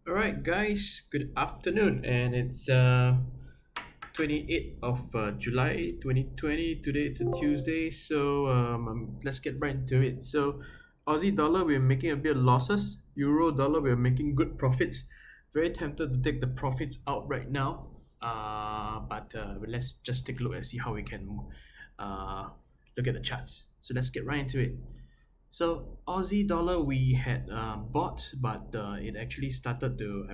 All right, guys. Good afternoon, and it's 28th of July 2020. Today it's a Tuesday, so let's get right into it. So, Aussie dollar we're making a bit of losses. Euro dollar we're making good profits. Very tempted to take the profits out right now. But let's just take a look and see how we can uh look at the charts. So let's get right into it. So Aussie dollar we had bought, but it actually started to.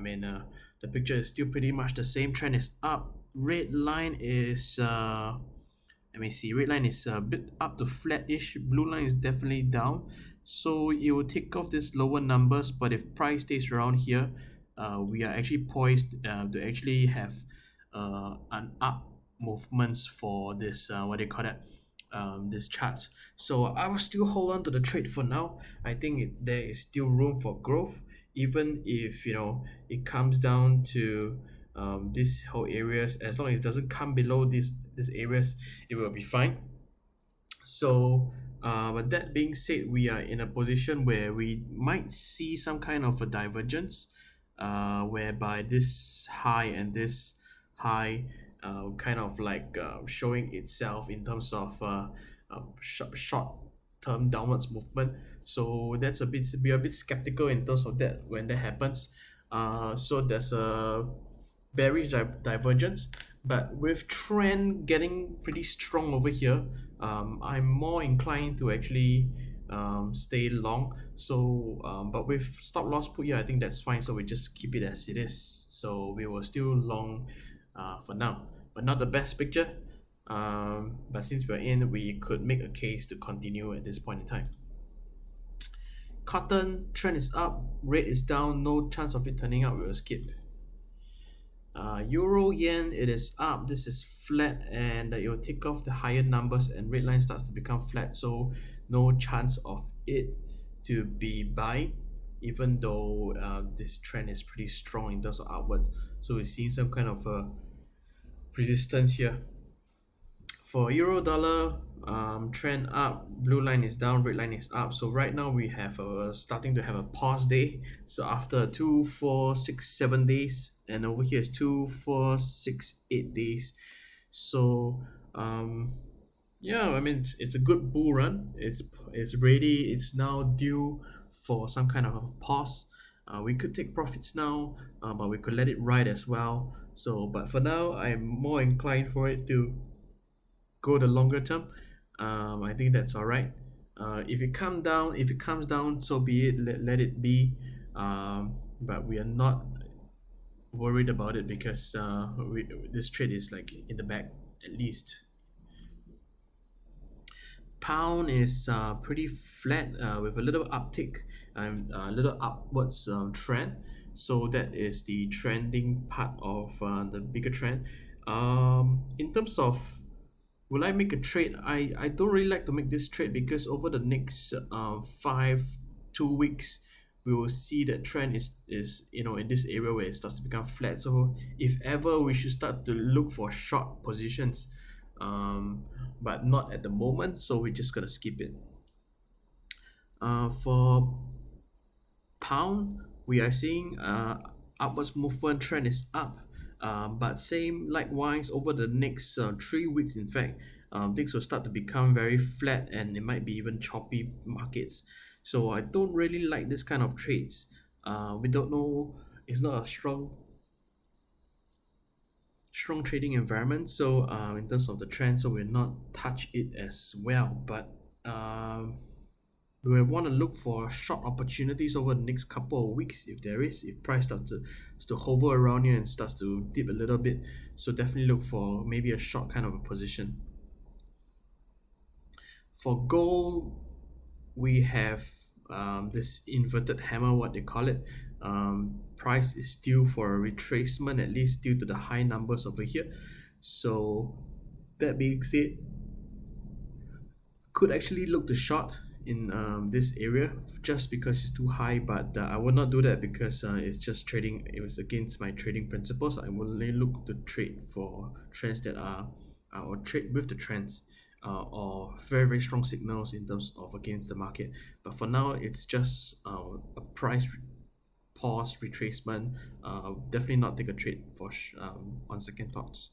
The picture is still pretty much the same. Trend is up. Red line is let me see. Red line is a bit up to flat-ish. Blue line is definitely down. So it will take off these lower numbers, but if price stays around here, we are actually poised to actually have an up movements for this what do you call that? This charts. So I will still hold on to the trade for now. I think there is still room for growth, even if it comes down to these whole areas. As long as it doesn't come below these areas, it will be fine. So, but that being said, we are in a position where we might see some kind of a divergence, whereby this high and this high kind of like showing itself in terms of short term downwards movement. So that's a bit, we are a bit skeptical in terms of that when that happens. So there's a bearish divergence, but with trend getting pretty strong over here, I'm more inclined to actually stay long. So but with stop loss put here, I think that's fine, so we just keep it as it is. So we will still long for now, but not the best picture. But since we're in, we could make a case to continue at this point in time. Cotton trend is up, rate is down, no chance of it turning up, we will skip. Euro yen, it is up. This is flat, and it will take off the higher numbers, and red line starts to become flat. So no chance of it to be buy, even though this trend is pretty strong in terms of upwards. So we're seeing some kind of resistance here. For euro dollar, trend up, blue line is down, red line is up. So right now we have starting to have a pause day. So after 2 4 6 7 days, and over here is 2 4 6 8 days. So yeah, I mean it's a good bull run. It's ready. It's now due for some kind of a pause. We could take profits now, but we could let it ride as well. So, but for now, I'm more inclined for it to go the longer term. I think that's all right. If it comes down, so be it. Let it be. But we are not worried about it because this trade is like in the back at least. Pound is pretty flat with a little uptick and a little upwards trend. So that is the trending part of the bigger trend. In terms of will I make a trade? I don't really like to make this trade because over the next 2 weeks, we will see that trend is in this area where it starts to become flat. So if ever we should start to look for short positions, but not at the moment. So we're just gonna skip it. For pound, we are seeing upwards movement, trend is up, but same likewise over the next 3 weeks. In fact, things will start to become very flat, and it might be even choppy markets. So I don't really like this kind of trades. We don't know, it's not a strong trading environment. So in terms of the trend, so we'll not touch it as well. But we will want to look for short opportunities over the next couple of weeks if price starts to hover around here and starts to dip a little bit. So definitely look for maybe a short kind of a position. For gold, we have this inverted hammer, what they call it. Price is due for a retracement, at least due to the high numbers over here. So that being said, could actually look to short in this area just because it's too high, but I will not do that because it's just trading. It was against my trading principles. I will only look to trade for trends that are or trade with the trends, or very very strong signals in terms of against the market. But for now, it's just a pause retracement. Definitely not take a trade on second thoughts.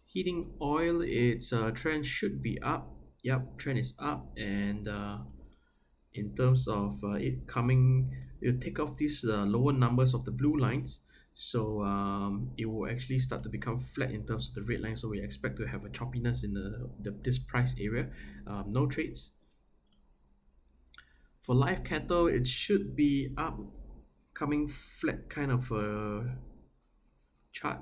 Heating oil, its trend should be up. Yep, trend is up, and in terms of it coming, you take off these lower numbers of the blue lines, so it will actually start to become flat in terms of the red line. So we expect to have a choppiness in this price area. No trades. For live cattle, it should be up, coming flat kind of a chart.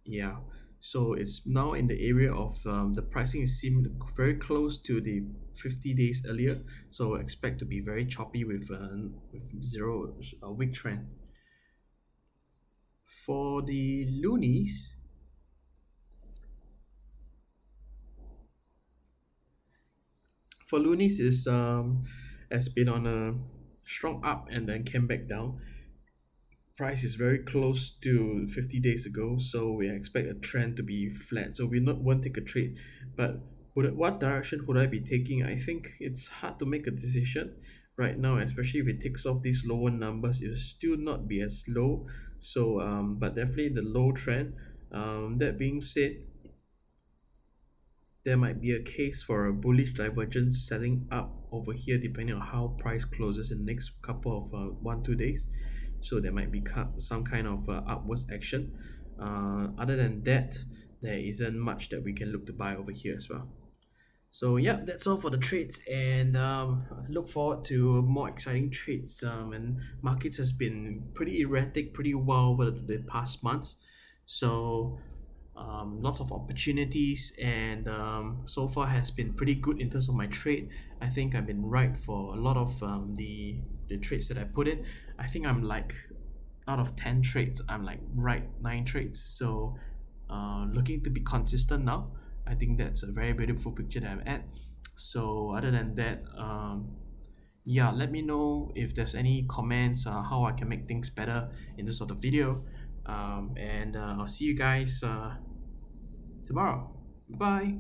Yeah, so it's now in the area of the pricing is seemed very close to the 50 days earlier. So expect to be very choppy with zero week trend. For the loonies, is has been on a strong up and then came back down. Price is very close to 50 days ago, so we expect a trend to be flat. So we not won't take a trade, but what direction would I be taking? I think it's hard to make a decision right now, especially if it takes off these lower numbers. It will still not be as low, so but definitely the low trend. That being said, there might be a case for a bullish divergence setting up over here depending on how price closes in the next couple of 1-2 days. So there might be some kind of upwards action. Other than that, there isn't much that we can look to buy over here as well. So yeah, that's all for the trades, and look forward to more exciting trades. And markets has been pretty erratic, pretty wild over the past months. So lots of opportunities, and so far has been pretty good in terms of my trade. I think I've been right for a lot of the trades that I put in. I think I'm like, out of 10 trades, I'm like right 9 trades. So looking to be consistent now. I think that's a very beautiful picture that I'm at. So other than that, yeah, let me know if there's any comments how I can make things better in this sort of video. And I'll see you guys tomorrow. Bye.